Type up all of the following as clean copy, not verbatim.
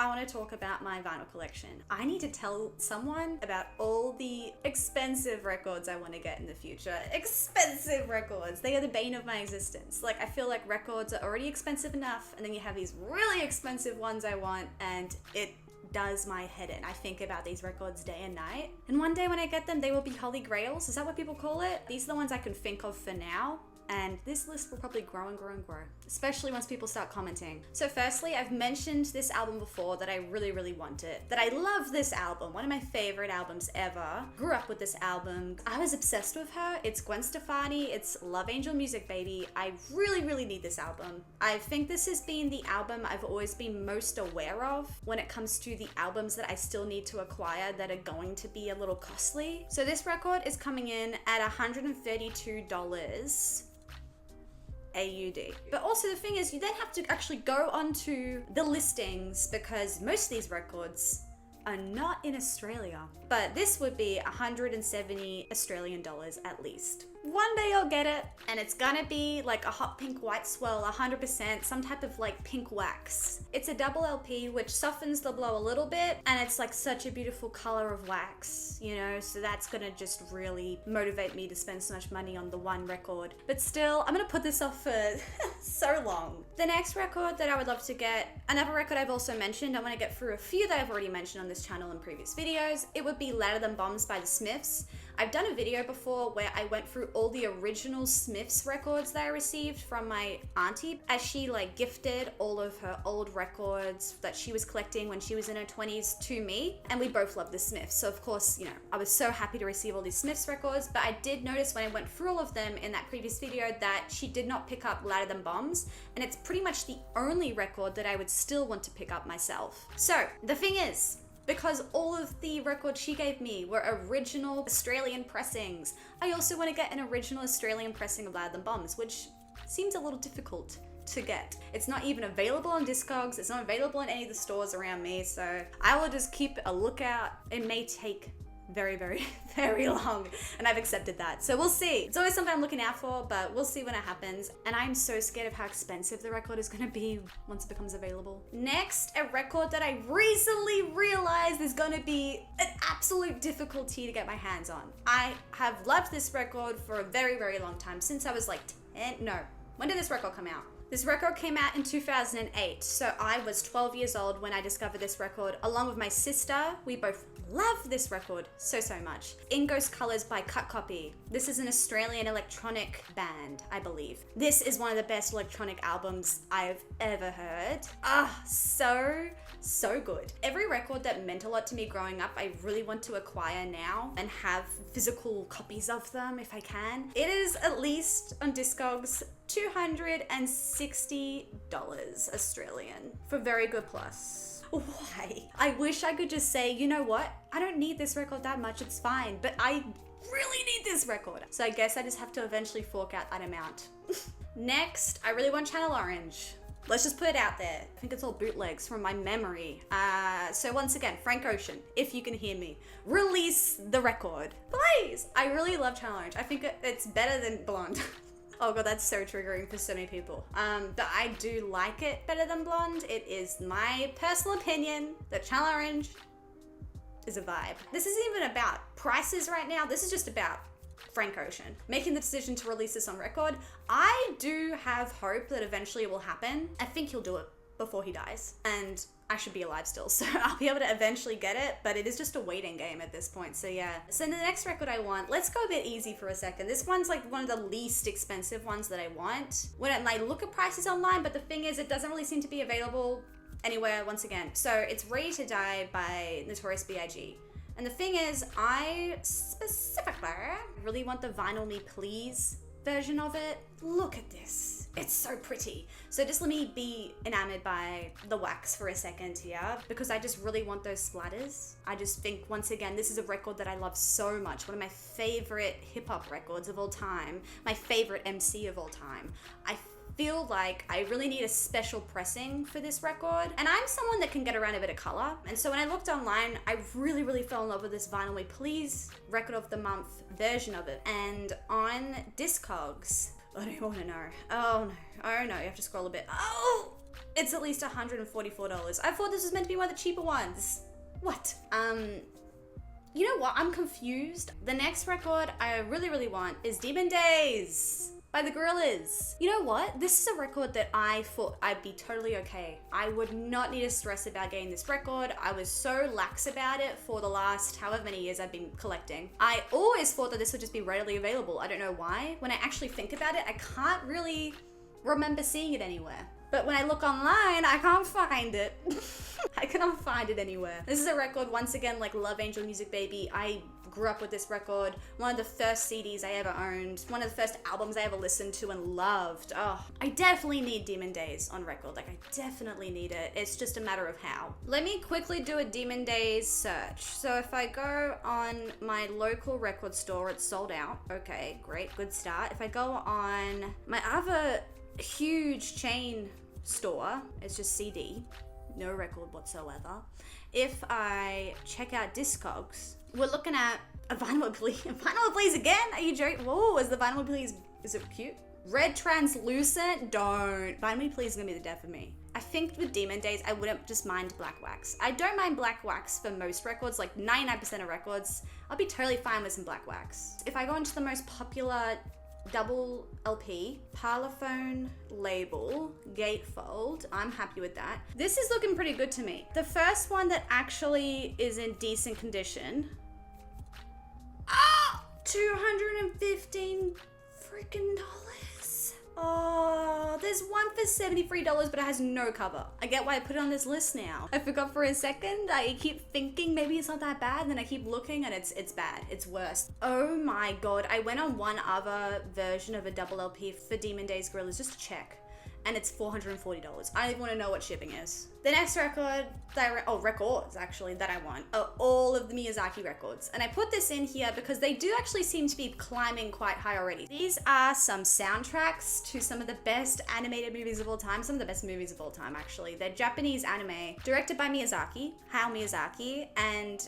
I want to talk about my vinyl collection. I need to tell someone about all the expensive records I want to get in the future. Expensive records. They are the bane of my existence. Like, I feel like records are already expensive enough, and then you have these really expensive ones I want, and it does my head in. I think about these records day and night. And one day when I get them, they will be holy grails. Is that what people call it? These are the ones I can think of for now. And this list will probably grow and grow and grow, especially once people start commenting. So firstly, I've mentioned this album before that I really, really wanted, that I love this album, one of my favorite albums ever. Grew up with this album. I was obsessed with her. It's Gwen Stefani. It's Love Angel Music, baby. I really, really need this album. I think this has been the album I've always been most aware of when it comes to the albums that I still need to acquire that are going to be a little costly. So this record is coming in at $132. AUD. But also the thing is, you then have to actually go onto the listings because most of these records are not in Australia. But this would be 170 Australian dollars at least. One day I'll get it, and it's gonna be like a hot pink white swirl, 100%, some type of like pink wax. It's a double LP, which softens the blow a little bit, and it's like such a beautiful color of wax, you know, so that's gonna just really motivate me to spend so much money on the one record. But still, I'm gonna put this off for so long. The next record that I would love to get, another record I've also mentioned, I wanna get through a few that I've already mentioned on this channel in previous videos. It would be Louder Than Bombs by the Smiths. I've done a video before where I went through all the original Smiths records that I received from my auntie as she like gifted all of her old records that she was collecting when she was in her 20s to me, and we both love the Smiths. So of course, you know, I was so happy to receive all these Smiths records, but I did notice when I went through all of them in that previous video that she did not pick up Louder Than Bombs, and it's pretty much the only record that I would still want to pick up myself. So the thing is, because all of the records she gave me were original Australian pressings, I also want to get an original Australian pressing of Louder Than Bombs, which seems a little difficult to get. It's not even available on Discogs, it's not available in any of the stores around me, so I will just keep a lookout. It may take very, very, very long, and I've accepted that. So we'll see. It's always something I'm looking out for, but we'll see when it happens. And I'm so scared of how expensive the record is gonna be once it becomes available. Next, a record that I recently realized is gonna be an absolute difficulty to get my hands on. I have loved this record for a very, very long time, since I was like 10, no. When did this record come out? This record came out in 2008, so I was 12 years old when I discovered this record, along with my sister. We both love this record so, so much. In Ghost Colors by Cut Copy. This is an Australian electronic band, I believe. This is one of the best electronic albums I've ever heard. So good. Every record that meant a lot to me growing up, I really want to acquire now and have physical copies of them if I can. It is at least on Discogs $260 Australian for very good plus. Why? I wish I could just say, you know what? I don't need this record that much, it's fine, but I really need this record. So I guess I just have to eventually fork out that amount. Next, I really want Channel Orange. Let's just put it out there. I think it's all bootlegs from my memory. So once again, Frank Ocean, if you can hear me, release the record, please. I really love Channel Orange. I think it's better than Blonde. Oh god, that's so triggering for so many people. But I do like it better than Blonde. It is my personal opinion that Channel Orange is a vibe. This isn't even about prices right now. This is just about Frank Ocean making the decision to release this on record. I do have hope that eventually it will happen. I think he'll do it before he dies, and I should be alive still, so I'll be able to eventually get it, but it is just a waiting game at this point, so yeah. So the next record I want, let's go a bit easy for a second. This one's like one of the least expensive ones that I want when I look at prices online, but the thing is, it doesn't really seem to be available anywhere once again. So it's Ready to Die by Notorious B.I.G. And the thing is, I specifically really want the Vinyl Me Please version of it. Look at this. It's so pretty. So just let me be enamored by the wax for a second here, because I just really want those splatters. I just think, once again, this is a record that I love so much. One of my favorite hip-hop records of all time. My favorite MC of all time. I feel like I really need a special pressing for this record, and I'm someone that can get around a bit of color, and so when I looked online, I really fell in love with this Vinyl Me Please Record of the Month version of it. And on Discogs, I don't want to know. Oh no, you have to scroll a bit. Oh, It's at least $144. I thought this was meant to be one of the cheaper ones. What? You know what? I'm confused. The next record I really, really want is Demon Days by the Gorillaz. You know what? This is a record that I thought I'd be totally okay. I would not need to stress about getting this record. I was so lax about it for the last however many years I've been collecting. I always thought that this would just be readily available. I don't know why. When I actually think about it, I can't really remember seeing it anywhere. But when I look online, I can't find it. I cannot find it anywhere. This is a record, once again, like Love Angel Music Baby. I grew up with this record. One of the first CDs I ever owned. One of the first albums I ever listened to and loved. Oh, I definitely need Demon Days on record. Like, I definitely need it. It's just a matter of how. Let me quickly do a Demon Days search. So if I go on my local record store, it's sold out. Okay, great, good start. If I go on my other huge chain store, it's just CD, no record whatsoever. If I check out Discogs, we're looking at a vinyl please. Vinyl please again? Are you joking? Whoa, is the vinyl please, is it cute? Red translucent? Don't. Vinyl please is gonna be the death of me. I think with Demon Days, I wouldn't just mind black wax. I don't mind black wax for most records, like 99% of records. I'll be totally fine with some black wax. If I go into the most popular double LP, Parlophone label, gatefold, I'm happy with that. This is looking pretty good to me. The first one that actually is in decent condition, $215 freaking dollars. Oh, there's one for $73, but it has no cover. I get why I put it on this list now. I forgot for a second. I keep thinking maybe it's not that bad, and then I keep looking and it's bad. It's worse. Oh my god. I went on one other version of a double LP for Demon Days Gorillaz just to check, and it's $440. I don't even want to know what shipping is. The next record records actually that I want are all of the Miyazaki records. And I put this in here because they do actually seem to be climbing quite high already. These are some soundtracks to some of the best animated movies of all time, some of the best movies of all time actually. They're Japanese anime, directed by Miyazaki, Hayao Miyazaki, and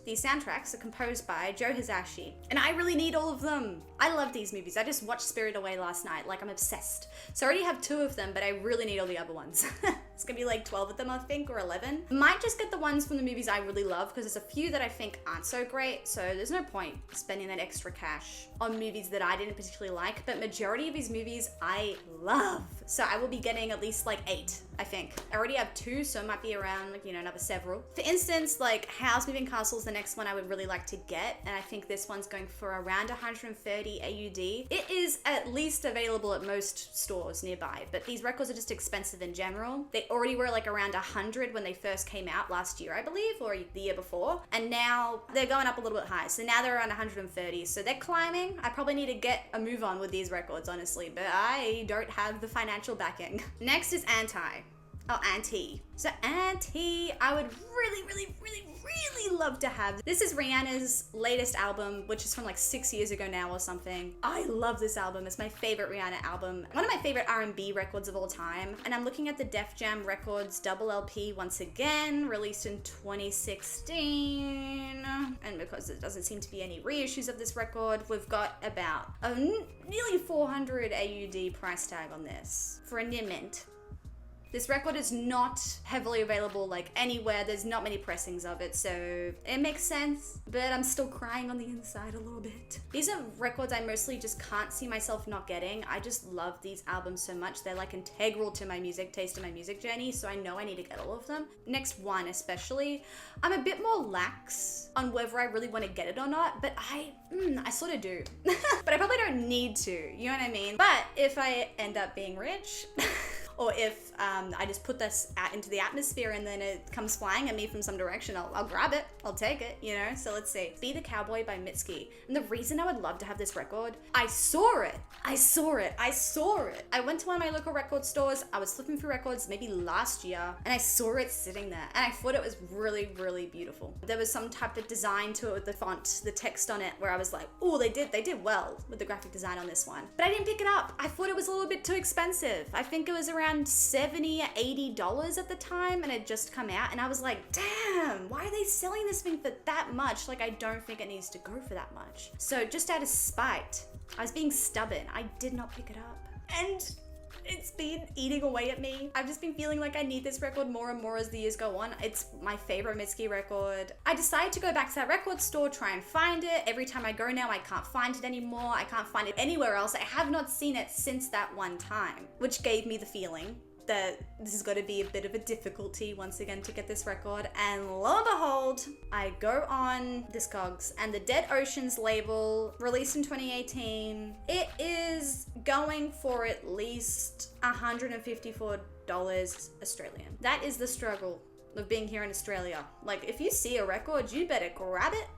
these soundtracks are composed by Joe Hisaishi. And I really need all of them. I love these movies. I just watched Spirited Away last night, like I'm obsessed. So I already have 2 of them, but I really need all the other ones. It's gonna be like 12 of them, I think, or 11. Might just get the ones from the movies I really love, because there's a few that I think aren't so great, so there's no point spending that extra cash on movies that I didn't particularly like, but majority of these movies I love. So I will be getting at least like 8, I think. I already have 2, so it might be around, like, you know, another several. For instance, like House Moving Castle is the next one I would really like to get, and I think this one's going for around 130 AUD. It is at least available at most stores nearby, but these records are just expensive in general. They already were like around 100 when they first came out last year, I believe, or the year before, and now they're going up a little bit high. So now they're around 130, so they're climbing. I probably need to get a move on with these records, honestly, but I don't have the financial backing. Next is Anti. So Anti, I would really love to have. This is Rihanna's latest album, which is from like 6 years ago now or something. I love this album. It's my favorite Rihanna album. One of my favorite R&B records of all time. And I'm looking at the Def Jam Records double LP once again, released in 2016. And because there doesn't seem to be any reissues of this record, we've got about a nearly 400 AUD price tag on this for a near mint. This record is not heavily available like anywhere. There's not many pressings of it, so it makes sense, but I'm still crying on the inside a little bit. These are records I mostly just can't see myself not getting. I just love these albums so much. They're like integral to my music taste and my music journey, so I know I need to get all of them. Next one especially, I'm a bit more lax on whether I really want to get it or not, but I sort of do. But I probably don't need to, you know what I mean? But if I end up being rich, or if I just put this out into the atmosphere and then it comes flying at me from some direction, I'll grab it, I'll take it, you know? So let's see. Be the Cowboy by Mitski. And the reason I would love to have this record, I saw it. I went to one of my local record stores, I was flipping through records maybe last year, and I saw it sitting there, and I thought it was really beautiful. There was some type of design to it with the font, the text on it, where I was like, oh, they did well with the graphic design on this one. But I didn't pick it up. I thought it was a little bit too expensive. I think it was around $70 or $80 at the time, and it had just come out, and I was like, damn, why are they selling this thing for that much? Like, I don't think it needs to go for that much. So just out of spite, I was being stubborn. I did not pick it up. And It's been eating away at me. I've just been feeling like I need this record more and more as the years go on. It's my favorite Mitski record. I decided to go back to that record store, try and find it. Every time I go now, I can't find it anymore. I can't find it anywhere else. I have not seen it since that one time, which gave me the feeling that this is going to be a bit of a difficulty once again to get this record. And lo and behold, I go on Discogs and the Dead Oceans label, released in 2018, it is going for at least $154 Australian. That is the struggle of being here in Australia. Like, if you see a record, you better grab it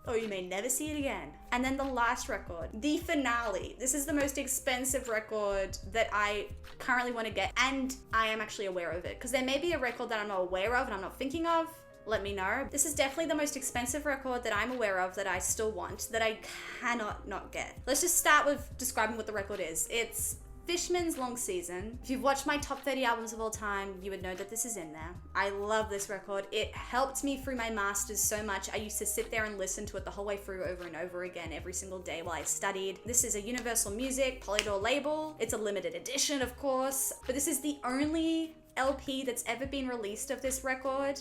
or you may never see it again. And then the last record, the finale. This is the most expensive record that I currently want to get, and I am actually aware of it, because there may be a record that I'm not aware of and I'm not thinking of. Let me know. This is definitely the most expensive record that I'm aware of that I still want, that I cannot not get. Let's just start with describing what the record is. It's Fishman's Long Season. If you've watched my top 30 albums of all time, you would know that this is in there. I love this record. It helped me through my masters so much. I used to sit there and listen to it the whole way through over and over again every single day while I studied. This is a Universal Music Polydor label. It's a limited edition, of course, but this is the only LP that's ever been released of this record.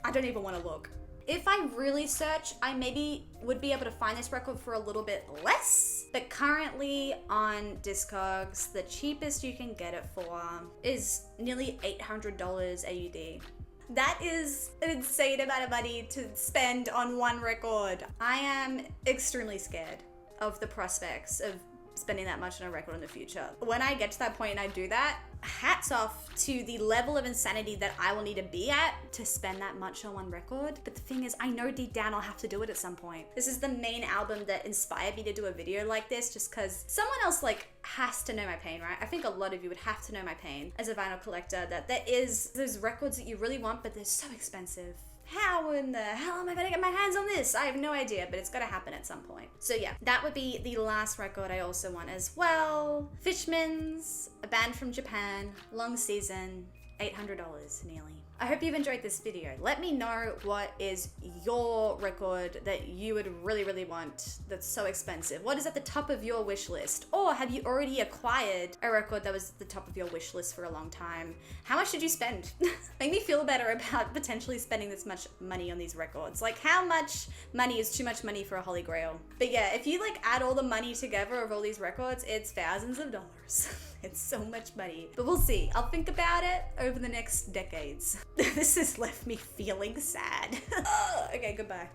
I don't even want to look. If I really search, I maybe would be able to find this record for a little bit less, but currently on Discogs, the cheapest you can get it for is nearly $800 AUD. That is an insane amount of money to spend on one record. I am extremely scared of the prospects of spending that much on a record in the future. When I get to that point and I do that, hats off to the level of insanity that I will need to be at to spend that much on one record. But the thing is, I know deep down I'll have to do it at some point. This is the main album that inspired me to do a video like this, just because someone else has to know my pain, right? I think a lot of you would have to know my pain as a vinyl collector, that there is those records that you really want, but they're so expensive. How in the hell am I gonna get my hands on this? I have no idea, but it's gotta happen at some point. So yeah, that would be the last record I also want as well. Fishman's, a band from Japan, Long Season, $800 nearly. I hope you've enjoyed this video. Let me know what is your record that you would really, really want that's so expensive. What is at the top of your wish list? Or have you already acquired a record that was at the top of your wish list for a long time? How much did you spend? Make me feel better about potentially spending this much money on these records. Like, how much money is too much money for a holy grail? But yeah, if you add all the money together of all these records, it's thousands of dollars. It's so much money. But we'll see. I'll think about it over the next decades. This has left me feeling sad. Okay, goodbye.